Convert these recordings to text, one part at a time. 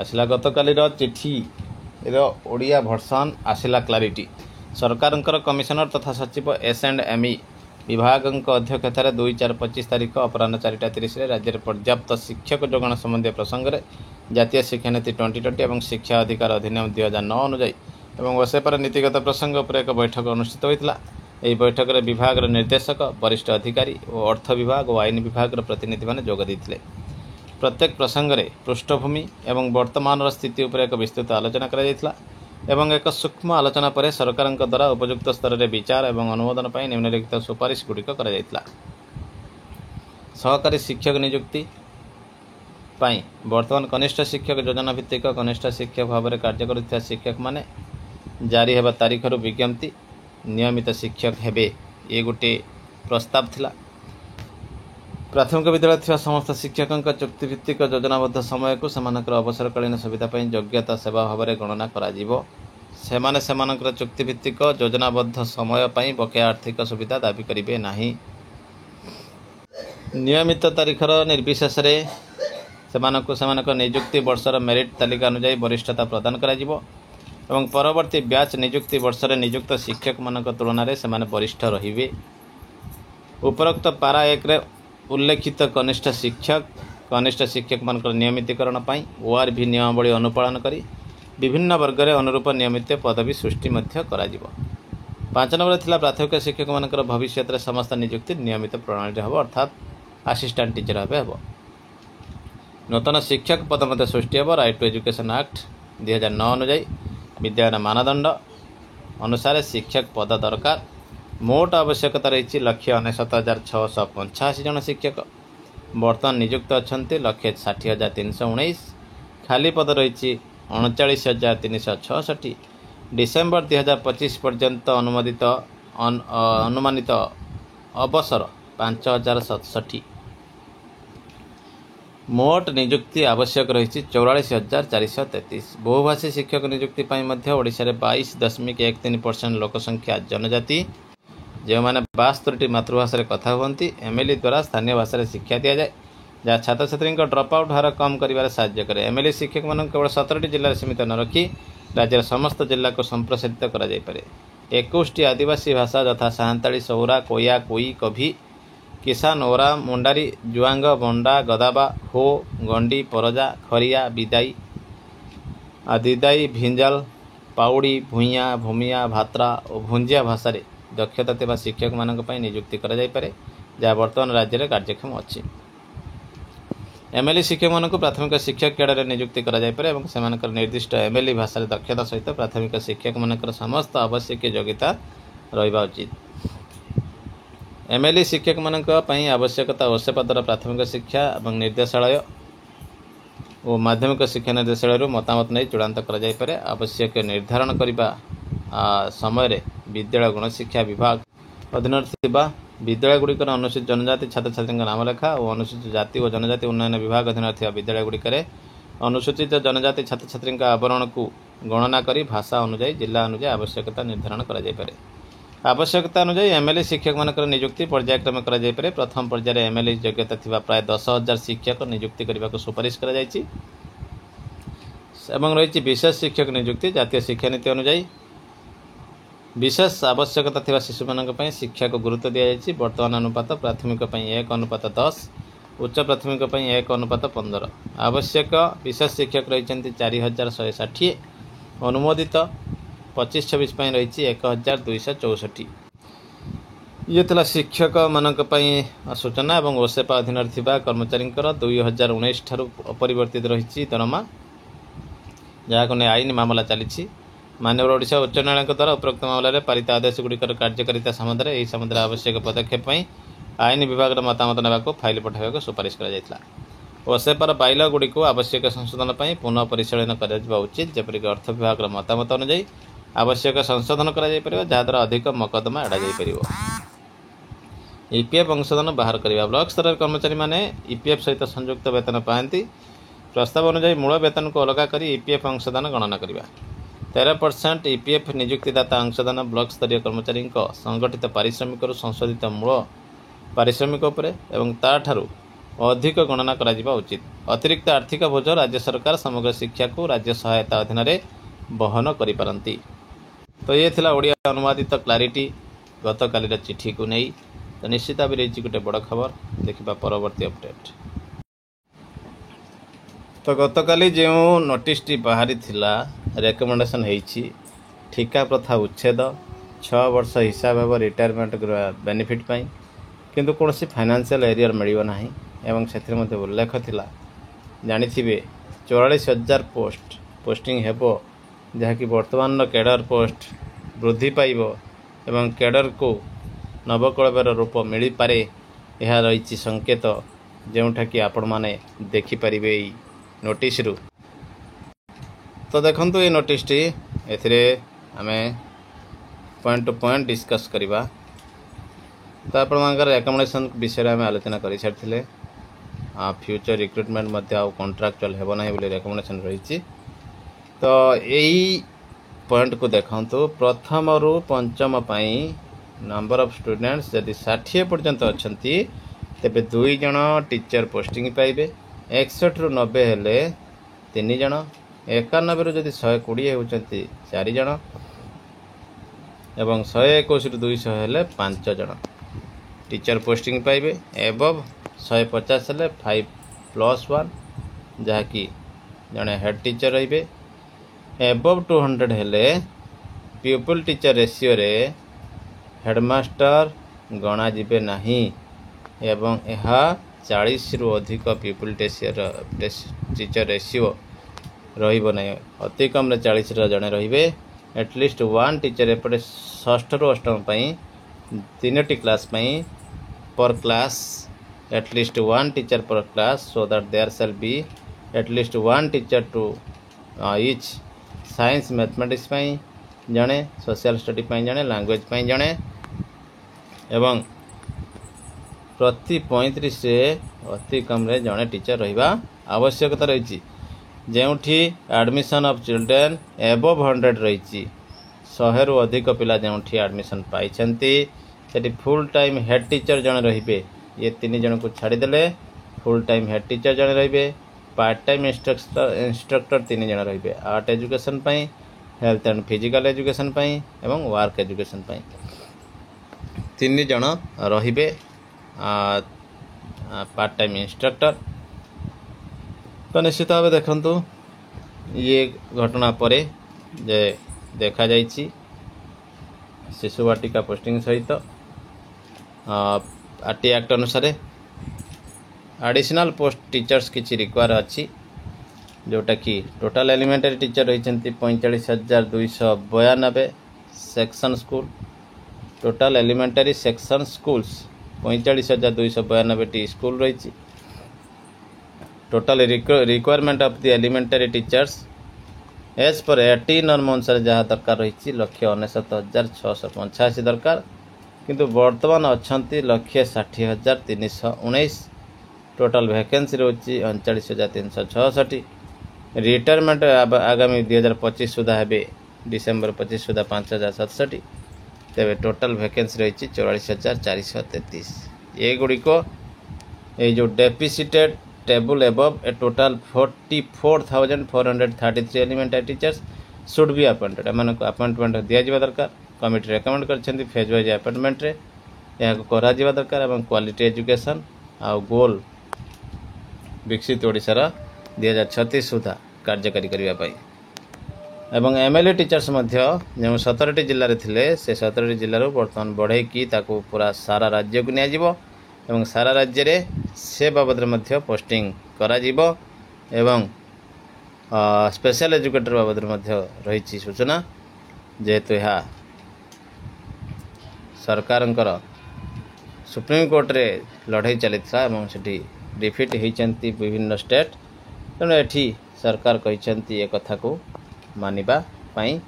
आसला गतकाली चिठीर ओडिया भर्सन आसला क्लारिटी सरकार कमिशनर तथा सचिव S&ME विभाग अध्यक्षतार 2/4/25 तारीख अपराह 4:30 राज्य में पर्याप्त शिक्षक जोगाण संबंधी प्रसंग में जातीय शिक्षा नीति 2020 और शिक्षा अधिकार अधिनियम 2009 अनुजाई और ओसेपार नीतिगत प्रसंग पर एक बैठक अनुष्ठित होता। यह बैठक में विभाग निर्देशक वरिष्ठ अधिकारी और अर्थ विभाग और आईन विभाग प्रतिनिधि मैंने जोग देते। प्रत्येक प्रसंग में पृष्ठभूमि और वर्तमान स्थिति पर एक विस्तृत आलोचना करा एवं एक सूक्ष्म आलोचना पर सरकार द्वारा उपयुक्त स्तर में विचार और अनुमोदन पर निम्नलिखित सुपारिश गुड़िक कर सहकारी शिक्षक नियुक्ति वर्तमान कनिष्ठ शिक्षक योजना भित्तिक कनिष्ठ शिक्षक भाव में कार्य करुवा शिक्षक माने जारी हेबा तारीखर विज्ञप्ति नियमित शिक्षक हेबे ये गोटे प्रस्ताव थिला। प्राथमिक विद्यालय थिबा समस्त शिक्षकों चुक्तिभित्तिक योजनाबद्ध समय को सेमानकर अवसरकालीन सुविधा योग्यता सेवा भाव में गणना कराजिबो। सेमानकर चुक्तिभित्तिक योजनाबद्ध समय पर बकेया आर्थिक सुविधा दाबी करिवे नाही। नियमित तारीखर निर्विशेष नियुक्ति वर्षर मेरिट तालिका अनुजाई वरिष्ठता प्रदान कराजिबो एवं परवर्ती ब्याच नियुक्ति वर्षर नियुक्त शिक्षक मानक तुलन में सेमाने वरिष्ठ रहिबे। उपरोक्त पारा 1 रे उल्लेखित कनिष्ठ शिक्षक मान नियमितीकरण ORV नियमावली अनुपालन करी विभिन्न वर्ग में अनुरूप नियमित पदवी सृष्टि 5 नंबर थिला प्राथमिक शिक्षक मान भविष्य में समस्त नियुक्ति नियमित प्रणाली हम अर्थात असिस्टेंट टीचर भाव हम। नूतन शिक्षक पद मध्य सृष्टि हम। राइट टू एजुकेशन एक्ट 2009 अनुजाई विद्यालय मानदंड अनुसार शिक्षक पद दरकार। मोट आवश्यकता रही 1,69,685 जन शिक्षक बर्तमान नियुक्त अच्छा 1,60,319। खाली पद रही 39,366। डिसेम्बर 2025 पर्यंत अनुमानित अवसर 5,067। मोट नियुक्ति आवश्यक रही 44,433। बहुभाषी शिक्षक नियुक्ति ओडिशा रे 22.13% लोकसंख्या जनजाति जो मैंने 72टी मातृभाषा कथा हुंती MLE द्वारा स्थानीय भाषा शिक्षा दि जाए जहाँ छात्र छात्री ड्रप आउट हार कम कर साहाय्य करे। MLE शिक्षक मान केवल 17टी जिले सीमित न रखी राज्यर समस्त जिला को संप्रसारित कर 21टी आदिवासी भाषा यथा सान्ताली सौरा कोया कोई कभी किसान ओरा मुंडारी जुआंग बंडा गदाबा हो गंडी परजा खरिया विदाई आदिदाई भिंजाल पाउड़ी भूइया भूमिया भात्रा और भुंजिया भाषा दक्षता थिबा शिक्षक मानक पई नियुक्ति करा जाय पारे जहाँ वर्तमान राज्य में कार्यक्षम अच्छी। MLE शिक्षक मानक प्राथमिक शिक्षक कैडर नियुक्ति करा जाय पारे एवं सेमानकर निर्दिष्ट MLE भाषा दक्षता सहित प्राथमिक शिक्षक मानकर समस्त आवश्यक योग्यता रहिबा उचित। MLE शिक्षक मानक पई आवश्यकता ओसेपा द्वारा प्राथमिक शिक्षा एवं निर्देशालय और माध्यमिक शिक्षा निर्देशालय मतामत नहीं चूड़ांत करा जाय पारे। आवश्यक निर्धारण करने समय विद्यालय गणशिक्षा विभाग अधीन विद्यालय गुड़िकर अनुसूचित जनजाति छात्र छात्री नाम लेखा और अनुसूचित जाति और जनजाति उन्नयन विभाग अधीन विद्यालय गुड़िकर अनुसूचित जनजाति छात्र छात्री आवरण को गणना करी भाषा अनुजाई जिला अनुजाई आवश्यकता निर्धारण करा जाय पारे। आवश्यकता अनुजाई MLE शिक्षक मानकर नियुक्ति पर्यायक्रम करा जाय पारे। प्रथम पर्याय MLE योग्यता थिबा प्राय 10,000 शिक्षक नियुक्ति करने को सुपारिश करा जायछि एवं रही विशेष शिक्षक नियुक्ति जातीय शिक्षा नीति अनुजाई विशेष आवश्यकता थिबा शिशु मानक पई शिक्षा को गुरुत्व दिया जायछि। वर्तमान अनुपात प्राथमिक पई 1:10 उच्च प्राथमिक पई 1:15। आवश्यक विशेष शिक्षक रही 4,160 अनुमोदित 25-26 पई रही 1,264। ये थिला शिक्षक मानक पई सूचना एवं ओसेपा अधीन थिबा कर्मचारी 2019 ठारू अपरिवर्तित रही दरमा जहाँ को आईन मामला चली। माननीय ओडिशा उच्च न्यायालय द्वारा उपरोक्त मामलें पारित आदेश गुड़िकर कार्यकारिता सम्बन्ध आवश्यक पदक्षेप आईन विभाग मतामत नेबाक फाइल पठाइबाक सुपारिश करा ओसेपार बाइल गुड़िक आवश्यक संशोधन पुनः परिचालन करा उचित जेपरिक अर्थ विभाग मतामत अनुजाई आवश्यक संशोधन करा जहाद्वारा अधिक मकदमा एड़ा EPF अंशदान बाहर करने। ब्लॉक स्तर कर्मचारी माने EPF सहित संयुक्त वेतन पाती प्रस्ताव अनुजाई मूल वेतन को अलग कर EPF अंशदान गणना करने। 13% EPF नियुक्तिदाता अंशदान ब्लॉक स्तरीय कर्मचारी संगठित पारिश्रमिक संशोधित मूल पारिश्रमिक एवं ताठारु अधिक गणना करा उचित। अतिरिक्त आर्थिक बोझ राज्य सरकार समग्र शिक्षा को राज्य सहायता अधीन बहन करिपारंती। तो ये थिला ओडिया अनुवादित क्लारिटी गत कालीर चिठी को नहीं। तो निश्चित भाव रही गोटे बड़ खबर। देखा परवर्ती अपडेट। तो गत काली जो नोटिस टी बाहरी थिला रेकमेंडेशन होईछि ठिका प्रथा उच्छेद 6 वर्ष हिसाब हेब रिटायरमेंट बेनिफिट पाई किंतु कौन सी फाइनेंशियल एरियर मिल ना एवं से उल्लेख थिला जानिथिबे 44,000 पोस्टिंग हेबो जहाँकि वर्तमान कैडर पोस्ट वृद्धि पाइब एवं कैडर को नवकलवर रूप मिल पारे यह रही संकेत जोठा कि आपण माने देखिपारे नोटिस रु। तो देखंतु ये नोटिस टी एथिरे आमे पॉइंट टू पॉइंट डिस्कस करिबा। तो आपण मानकर रेकमेंडेशन विषय आम आलोचना कर सारी फ्यूचर रिक्रुटमेंट कॉन्ट्रैक्चुअल हेब ना बोली रेकमेंडेशन रही। तो यही पॉइंट को देखंतु प्रथम रु पंचम पाई नंबर ऑफ स्टूडेंट्स यदि 60 पर्यंत अच्छी तेबे 2 जन टीचर पोस्टिंग पाइबे। 61 रु 90 हेले 3 जन। 91 रु जदि 120 होती 4 जन एवं 121 रु 200 हेले 5 जन टीचर पोस्टिंग पाइबे। एबव 150 हेले 5+1 जहाँकि जड़े हेड टीचर रहिबे। एबव 200 हेले पीपल टीचर रेशियो रे हेडमास्टर गणा जिबे नहीं एवं यह 40 रु अधिक पीपल टीचर रेशियो रहिबो नहीं। अति कम 40 जड़े रहिबे। एटलिस्ट 1 टीचर एपटे 6th रु 8th पई 3टी क्लास पई पर क्लास एटलिस्ट 1 टीचर पर class so that there shall be at least 1 teacher to each science mathematics पई जड़े सोशल स्टडी पई जड़े लैंग्वेज पई जड़े एवं प्रति 35 से अति कम जड़े टीचर रहिबा आवश्यकता रही। जोठी एडमिशन ऑफ चिल्ड्रेन एबव 100 रही 100 रु अधिक पिला जोठी एडमिशन पाई सेठी फुल टाइम हेड टीचर जड़े रहिबे। ये 3 जन को छाड़देले फुल टाइम हेड टीचर जड़े रहिबे। पार्ट टाइम इंस्ट्रक्टर 3 जन रहिबे। आर्ट एजुकेशन पाई हेल्थ एंड फिजिकल एजुकेशन पाई एवं वर्क एजुकेशन पाई 3 जन रहिबे पार्ट टाइम इंस्ट्रक्टर। तो निश्चित भाव देखंतु ये घटना पर जे देखा जाइछि शिशु वाटिका पोस्टिंग सहित आरटी एक्ट अनुसार एडिशनल पोस्ट टीचर्स किछि रिक्वायर अछि जोटा कि टोटल एलिमेंटरी टीचर रही 45,292 section school. Total elementary section schools 45,292 school रही। Total requirement of the elementary teachers as per 18 norm अनुसार जहाँ दरकार रही 1,69,685 दरकार किंतु वर्तमान अच्छा 1,60,319। टोटल वैकेंसी रही 39,366। रिटायरमेंट आगामी 2025 सुधा हे डिसेम्बर 25 सुधा 5,067। तेरे टोटल वैकेंसी रही 44,433। ये गुड़िक ये जो deficited table above a total 44,433 elementary teachers should be appointed. एम को अपॉइंटमेंट दिया दरकार। कमिटी रेकमेंड कर फेज वाइज अपॉइंटमेंट रे यह करा दरकार एवं क्वालिटी एजुकेशन आ गोल विकसित ओडिशार 2036 सुधा कार्यकारी करने एवं एमएलए टीचर्स जो 17टी जिले थे से 17टी जिलूर बर्तमान बढ़े कि पूरा सारा राज्य को नियाजिबो एवं सारा राज्य रे से बाबद पोस्टिंग करा जीवो एवं स्पेशल एजुकेटर बाबद रही सूचना जेहेतु यह सरकार सुप्रीम कोर्ट रे लड़ाई चली से डिफिट होती विभिन्न स्टेट। तेणु एठी सरकार कहते ये कथा को मानिबा पाई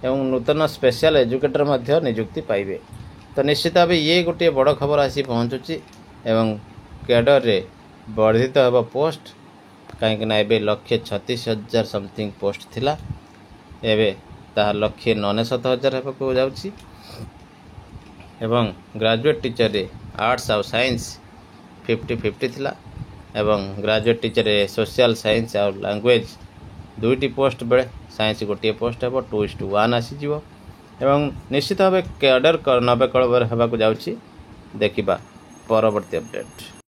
एवं नूतन स्पेशल एजुकेटर नियुक्ति पाइबे। तो निश्चित भाव ये गोटे बड़ खबर आसी पहुँचुची एवं कैडर रे वर्धित होब पोस्ट कहीं 1,36,000 समथिंग पोस्ट थिला एवं 1,69,000 होगा जाउची एवं ग्रेजुएट टीचर रे आर्ट्स और साइंस 50-50 थिला एवं ग्रेजुएट टीचर सोशल साइंस और लैंग्वेज दुईटी पोस्ट बेले साइंस गोटे पोस्ट हे 2:1 आसीज एवं निश्चित भाव कैडर नवे कलवर होगा जाऊँगी देखा परवर्ती अपडेट।